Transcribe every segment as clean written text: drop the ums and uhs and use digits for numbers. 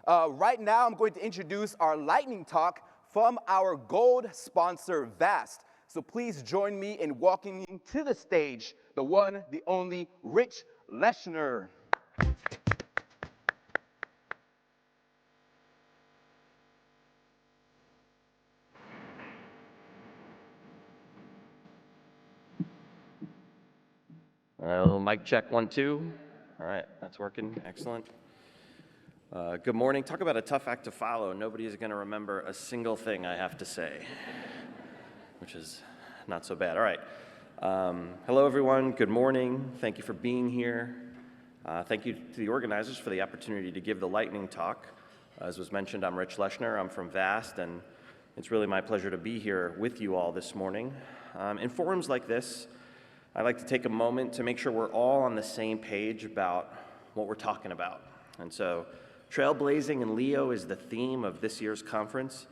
Right now, I'm going to introduce our lightning talk from our gold sponsor, VAST. So please join me in welcoming to the stage the one, the only, Rich Leshner. Mic check, 1, 2. All right, that's working, excellent. Good morning. Talk about a tough act to follow. Nobody is going to remember a single thing I have to say, which is not so bad. All right. Hello, everyone. Good morning. Thank you for being here. Thank you to the organizers for the opportunity to give the lightning talk. As was mentioned, I'm Rich Leshner. I'm from VAST, and it's really my pleasure to be here with you all this morning. In forums like this, I like to take a moment to make sure we're all on the same page about what we're talking about. And so trailblazing and Leo is the theme of this year's conference,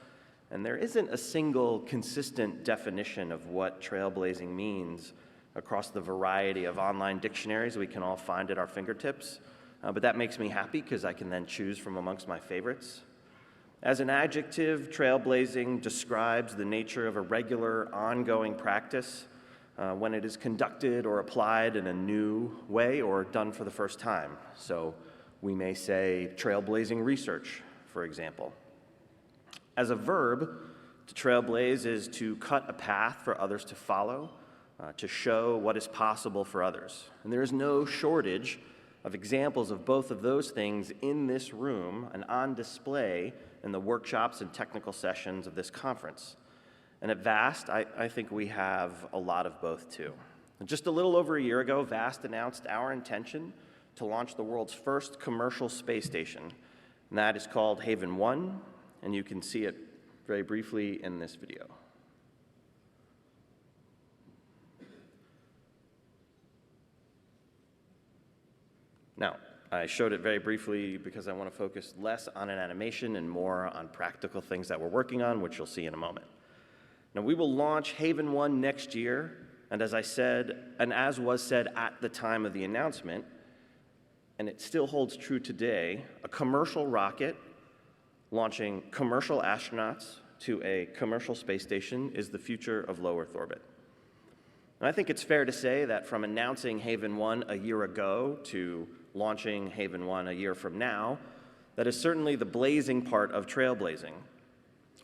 and there isn't a single consistent definition of what trailblazing means across the variety of online dictionaries we can all find at our fingertips. But that makes me happy because I can then choose from amongst my favorites. As an adjective, trailblazing describes the nature of a regular, ongoing practice when it is conducted or applied in a new way or done for the first time. So we may say trailblazing research, for example. As a verb, to trailblaze is to cut a path for others to follow, to show what is possible for others. And there is no shortage of examples of both of those things in this room and on display in the workshops and technical sessions of this conference. And at VAST, I think we have a lot of both too. Just a little over a year ago, VAST announced our intention to launch the world's first commercial space station, and that is called Haven 1, and you can see it very briefly in this video. Now, I showed it very briefly because I want to focus less on an animation and more on practical things that we're working on, which you'll see in a moment. Now, we will launch Haven 1 next year, and as I said, and as was said at the time of the announcement, and it still holds true today, a commercial rocket launching commercial astronauts to a commercial space station is the future of low Earth orbit. And I think it's fair to say that from announcing Haven 1 a year ago to launching Haven 1 a year from now, that is certainly the blazing part of trailblazing.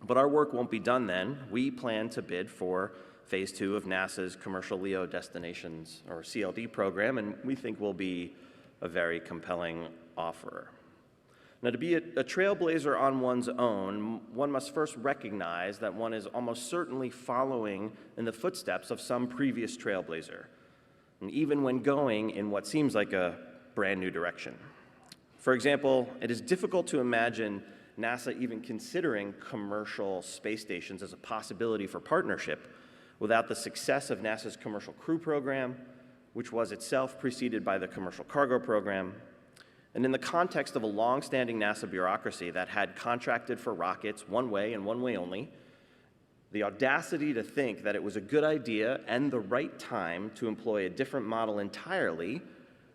But our work won't be done then. We plan to bid for phase 2 of NASA's Commercial LEO Destinations, or CLD program, and we think we'll be a very compelling offer. Now, to be a trailblazer on one's own, one must first recognize that one is almost certainly following in the footsteps of some previous trailblazer, and even when going in what seems like a brand new direction. For example, it is difficult to imagine NASA even considering commercial space stations as a possibility for partnership without the success of NASA's Commercial Crew Program, which was itself preceded by the Commercial Cargo Program. And in the context of a long-standing NASA bureaucracy that had contracted for rockets one way and one way only, the audacity to think that it was a good idea and the right time to employ a different model entirely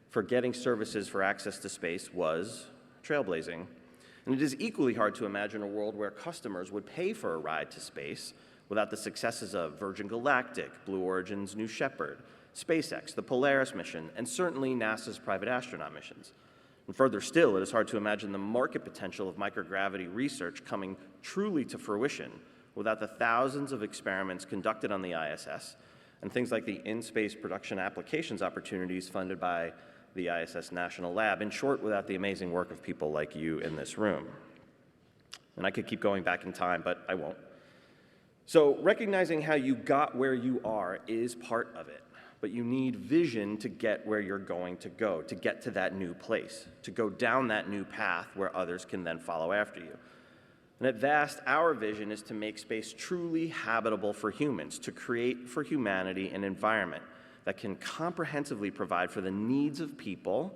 for getting services for access to space was trailblazing. And it is equally hard to imagine a world where customers would pay for a ride to space without the successes of Virgin Galactic, Blue Origin's New Shepard, SpaceX, the Polaris mission, and certainly NASA's private astronaut missions. And further still, it is hard to imagine the market potential of microgravity research coming truly to fruition without the thousands of experiments conducted on the ISS and things like the in-space production applications opportunities funded by the ISS National Lab, in short, without the amazing work of people like you in this room. And I could keep going back in time, but I won't. So recognizing how you got where you are is part of it, but you need vision to get where you're going to go, to get to that new place, to go down that new path where others can then follow after you. And at VAST, our vision is to make space truly habitable for humans, to create for humanity an environment that can comprehensively provide for the needs of people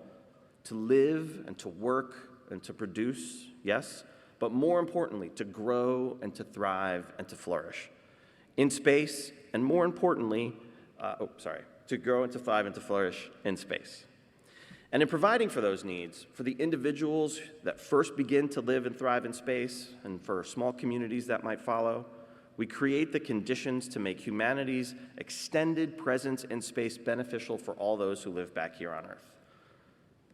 to live and to work and to produce, yes, but more importantly, to grow and to thrive and to flourish in space, and more importantly, to grow and to thrive and to flourish in space. And in providing for those needs, for the individuals that first begin to live and thrive in space, and for small communities that might follow, we create the conditions to make humanity's extended presence in space beneficial for all those who live back here on Earth.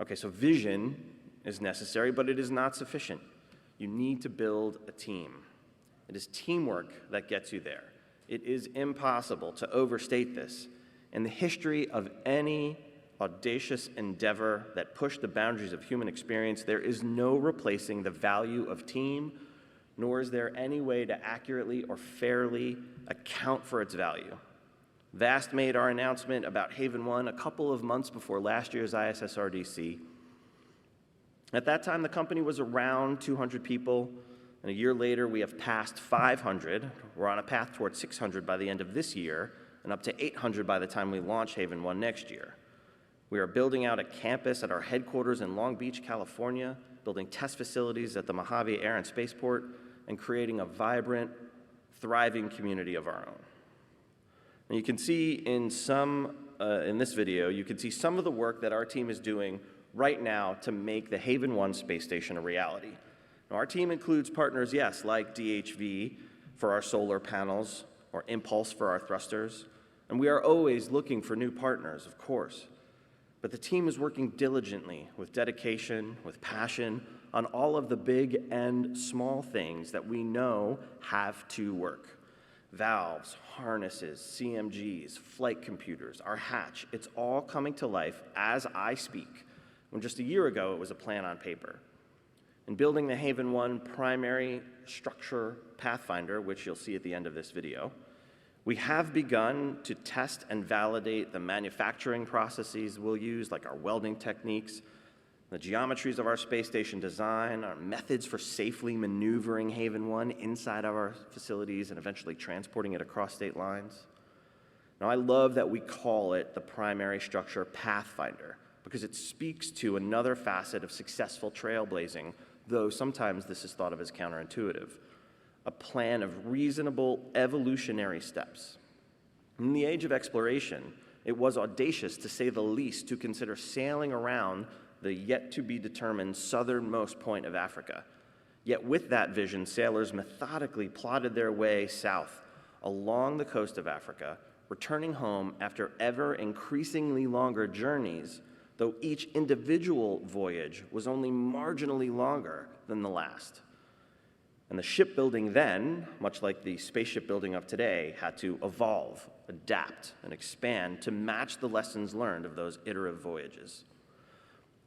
Okay, so vision is necessary, but it is not sufficient. You need to build a team. It is teamwork that gets you there. It is impossible to overstate this. In the history of any audacious endeavor that pushed the boundaries of human experience, there is no replacing the value of team, nor is there any way to accurately or fairly account for its value. VAST made our announcement about Haven 1 a couple of months before last year's ISSRDC. At that time, the company was around 200 people, and a year later, we have passed 500. We're on a path towards 600 by the end of this year, and up to 800 by the time we launch Haven 1 next year. We are building out a campus at our headquarters in Long Beach, California, building test facilities at the Mojave Air and Spaceport, and creating a vibrant, thriving community of our own. And you can see in this video, you can see some of the work that our team is doing right now to make the Haven 1 space station a reality. Now, our team includes partners, yes, like DHV for our solar panels, or Impulse for our thrusters, and we are always looking for new partners, of course. But the team is working diligently, with dedication, with passion, on all of the big and small things that we know have to work. Valves, harnesses, CMGs, flight computers, our hatch, it's all coming to life as I speak, when just a year ago it was a plan on paper. In building the Haven 1 primary structure pathfinder, which you'll see at the end of this video, we have begun to test and validate the manufacturing processes we'll use, like our welding techniques, the geometries of our space station design, our methods for safely maneuvering Haven 1 inside of our facilities and eventually transporting it across state lines. Now, I love that we call it the primary structure pathfinder because it speaks to another facet of successful trailblazing, though sometimes this is thought of as counterintuitive. A plan of reasonable evolutionary steps. In the age of exploration, it was audacious, to say the least, to consider sailing around the yet-to-be-determined southernmost point of Africa. Yet with that vision, sailors methodically plotted their way south along the coast of Africa, returning home after ever increasingly longer journeys, though each individual voyage was only marginally longer than the last. And the shipbuilding then, much like the spaceship building of today, had to evolve, adapt, and expand to match the lessons learned of those iterative voyages.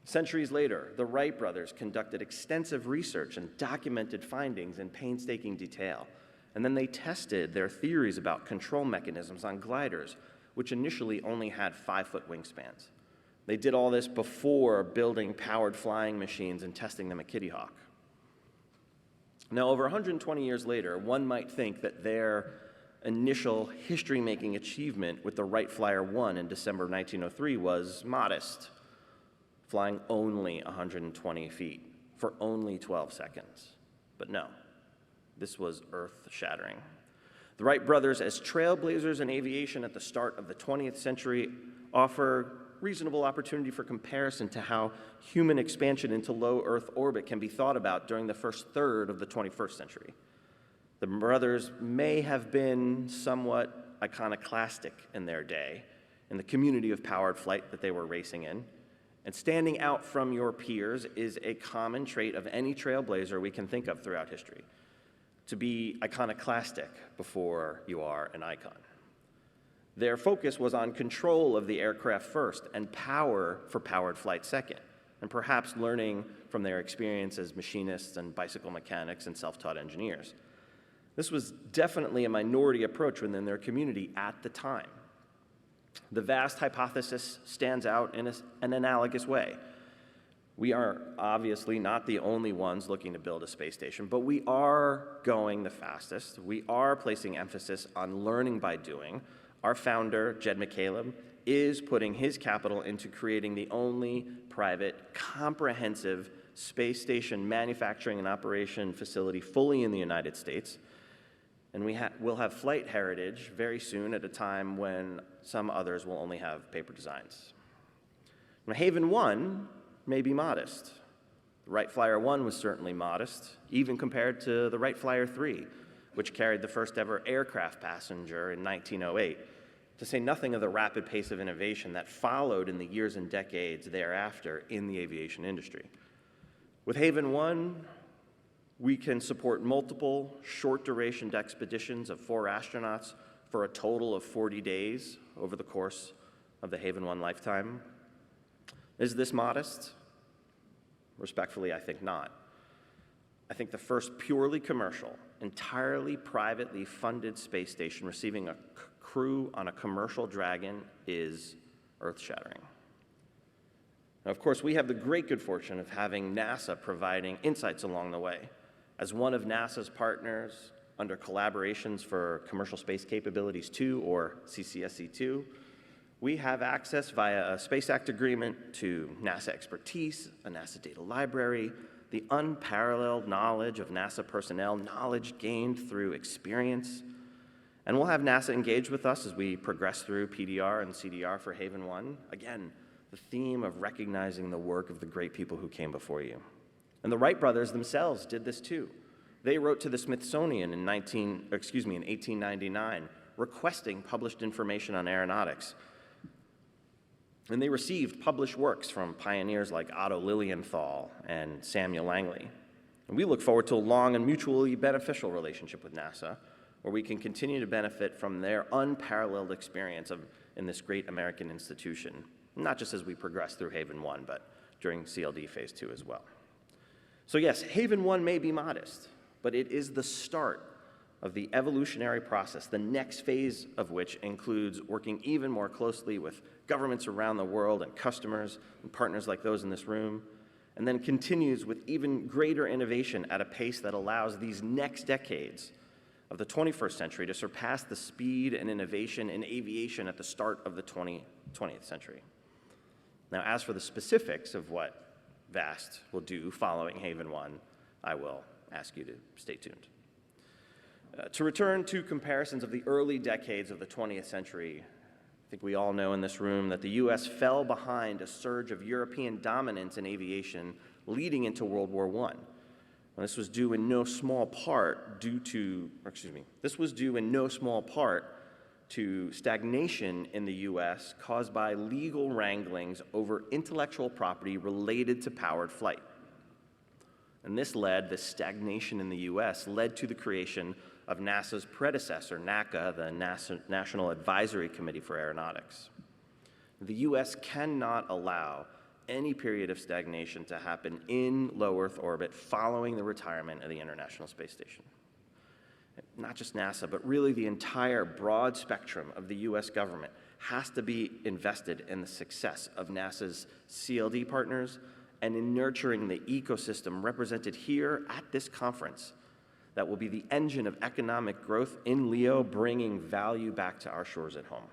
Centuries later, the Wright brothers conducted extensive research and documented findings in painstaking detail. And then they tested their theories about control mechanisms on gliders, which initially only had 5-foot wingspans. They did all this before building powered flying machines and testing them at Kitty Hawk. Now, over 120 years later, one might think that their initial history-making achievement with the Wright Flyer 1 in December 1903 was modest, flying only 120 feet for only 12 seconds. But no, this was earth-shattering. The Wright brothers, as trailblazers in aviation at the start of the 20th century, offer reasonable opportunity for comparison to how human expansion into low Earth orbit can be thought about during the first third of the 21st century. The brothers may have been somewhat iconoclastic in their day, in the community of powered flight that they were racing in, and standing out from your peers is a common trait of any trailblazer we can think of throughout history, to be iconoclastic before you are an icon. Their focus was on control of the aircraft first and power for powered flight second, and perhaps learning from their experience as machinists and bicycle mechanics and self-taught engineers. This was definitely a minority approach within their community at the time. The VAST hypothesis stands out in an analogous way. We are obviously not the only ones looking to build a space station, but we are going the fastest. We are placing emphasis on learning by doing. Our founder, Jed McCaleb, is putting his capital into creating the only private, comprehensive space station manufacturing and operation facility fully in the United States. And we'll have flight heritage very soon at a time when some others will only have paper designs. Now, Haven 1 may be modest. The Wright Flyer 1 was certainly modest, even compared to the Wright Flyer 3, which carried the first ever aircraft passenger in 1908, to say nothing of the rapid pace of innovation that followed in the years and decades thereafter in the aviation industry. With Haven 1, we can support multiple short-duration expeditions of 4 astronauts for a total of 40 days over the course of the Haven 1 lifetime. Is this modest? Respectfully, I think not. I think the first purely commercial, entirely privately funded space station receiving a crew on a commercial Dragon is earth-shattering. Now, of course, we have the great good fortune of having NASA providing insights along the way. As one of NASA's partners under Collaborations for Commercial Space Capabilities 2, or CCSC2, we have access via a Space Act agreement to NASA expertise, a NASA data library, the unparalleled knowledge of NASA personnel, knowledge gained through experience. And we'll have NASA engage with us as we progress through PDR and CDR for Haven 1. Again, the theme of recognizing the work of the great people who came before you. And the Wright brothers themselves did this too. They wrote to the Smithsonian in 1899, requesting published information on aeronautics. And they received published works from pioneers like Otto Lilienthal and Samuel Langley. And we look forward to a long and mutually beneficial relationship with NASA, where we can continue to benefit from their unparalleled experience in this great American institution, not just as we progress through Haven 1, but during CLD Phase 2 as well. So yes, Haven 1 may be modest, but it is the start of the evolutionary process, the next phase of which includes working even more closely with governments around the world and customers and partners like those in this room, and then continues with even greater innovation at a pace that allows these next decades of the 21st century to surpass the speed and innovation in aviation at the start of the 20th century. Now, as for the specifics of what VAST will do following Haven 1, I will ask you to stay tuned. To return to comparisons of the early decades of the 20th century, I think we all know in this room that the US fell behind a surge of European dominance in aviation leading into World War I. And this was due in no small part to stagnation in the US caused by legal wranglings over intellectual property related to powered flight. And this stagnation in the US led to the creation of NASA's predecessor, NACA, the National Advisory Committee for Aeronautics. The US cannot allow any period of stagnation to happen in low Earth orbit following the retirement of the International Space Station. Not just NASA, but really the entire broad spectrum of the US government has to be invested in the success of NASA's CLD partners and in nurturing the ecosystem represented here at this conference that will be the engine of economic growth in LEO, bringing value back to our shores at home.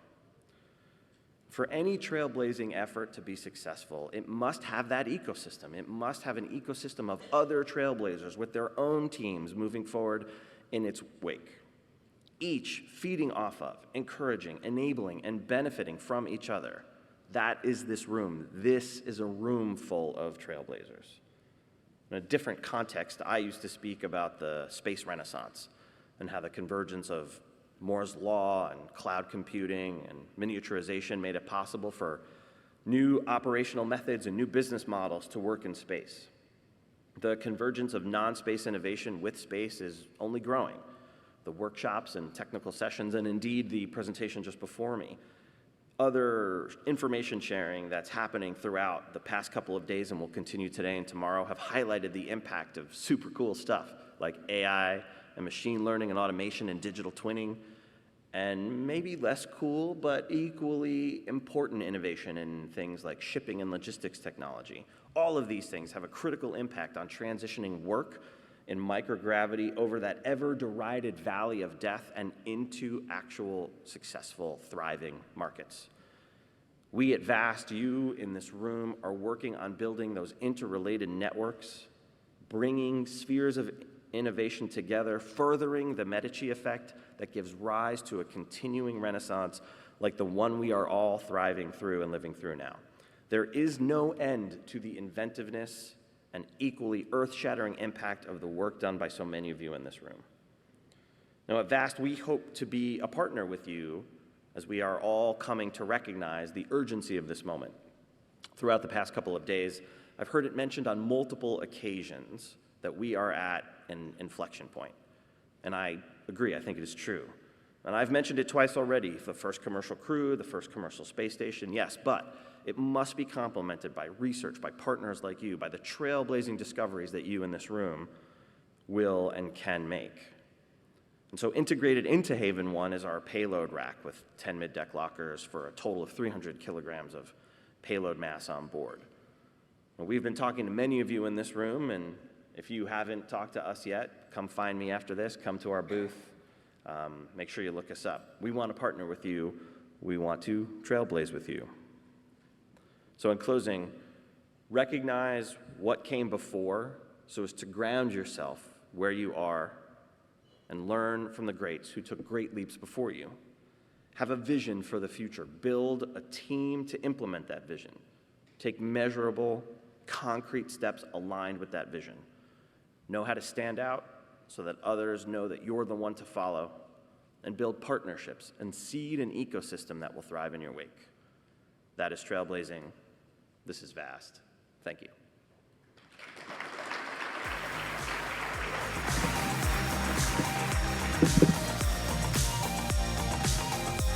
For any trailblazing effort to be successful, it must have that ecosystem. It must have an ecosystem of other trailblazers with their own teams moving forward in its wake, each feeding off of, encouraging, enabling, and benefiting from each other. That is this room. This is a room full of trailblazers. In a different context, I used to speak about the space renaissance and how the convergence of Moore's law and cloud computing and miniaturization made it possible for new operational methods and new business models to work in space. The convergence of non-space innovation with space is only growing. The workshops and technical sessions, and indeed the presentation just before me, other information sharing that's happening throughout the past couple of days and will continue today and tomorrow have highlighted the impact of super cool stuff like AI and machine learning and automation and digital twinning, and maybe less cool but equally important innovation in things like shipping and logistics technology. All of these things have a critical impact on transitioning work in microgravity over that ever-derided valley of death and into actual successful, thriving markets. We at VAST, you in this room, are working on building those interrelated networks, bringing spheres of innovation together, furthering the Medici effect that gives rise to a continuing renaissance like the one we are all thriving through and living through now. There is no end to the inventiveness and equally earth-shattering impact of the work done by so many of you in this room. Now, at VAST, we hope to be a partner with you as we are all coming to recognize the urgency of this moment. Throughout the past couple of days, I've heard it mentioned on multiple occasions that we are at an inflection point. And I agree, I think it is true. And I've mentioned it twice already, the first commercial crew, the first commercial space station, yes, but it must be complemented by research, by partners like you, by the trailblazing discoveries that you in this room will and can make. And so integrated into Haven 1 is our payload rack with 10 mid-deck lockers for a total of 300 kilograms of payload mass on board. And we've been talking to many of you in this room, and if you haven't talked to us yet, come find me after this, come to our booth, make sure you look us up. We want to partner with you. We want to trailblaze with you. So in closing, recognize what came before so as to ground yourself where you are and learn from the greats who took great leaps before you. Have a vision for the future. Build a team to implement that vision. Take measurable, concrete steps aligned with that vision. Know how to stand out so that others know that you're the one to follow, and build partnerships and seed an ecosystem that will thrive in your wake. That is trailblazing. This is VAST. Thank you.